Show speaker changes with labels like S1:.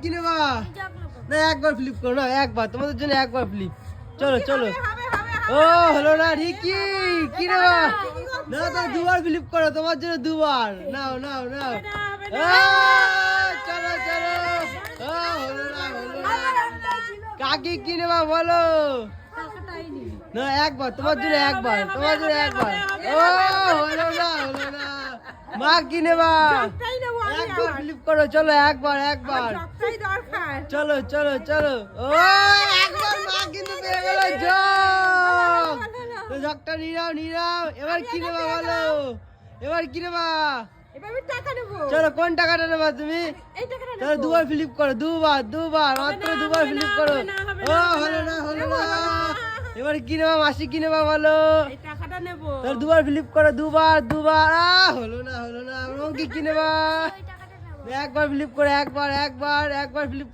S1: কি নেবা না একবার ফ্লিপ করো না একবার তোমাদের জন্য একবার ফ্লিপ চলো চলো ও হলো না রিকি কি নেবা না তো দুবার ফ্লিপ করো তোমার জন্য দুবার নাও নাও নাও চলো চলো হলো না কাকি কি নেবা বলো না একবার তোমার জন্য একবার তোমার জন্য একবার ও হলো না মা কি নেবা একবার ফ্লিপ করো চলো একবার একবার চলো চলো চলো ও একবার মা কিন্তু পেয়ে গেল জগ তো জগটা নিরাও নিরাও এবার কি নেবা বলো এবার কি নেবা চলো কোন টাকাটা নেবা তুমি চলো দুবার ফ্লিপ করো দুবার দুবার মাত্র দুবার ফ্লিপ করো ও হলো না এবার কি নেবা মাসি কি নেবা বলো চলো দুবার ফ্লিপ করো দুবার দুবার হলো না কি নেবা একবার ফ্লিপ করো একবার একবার একবার ফ্লিপ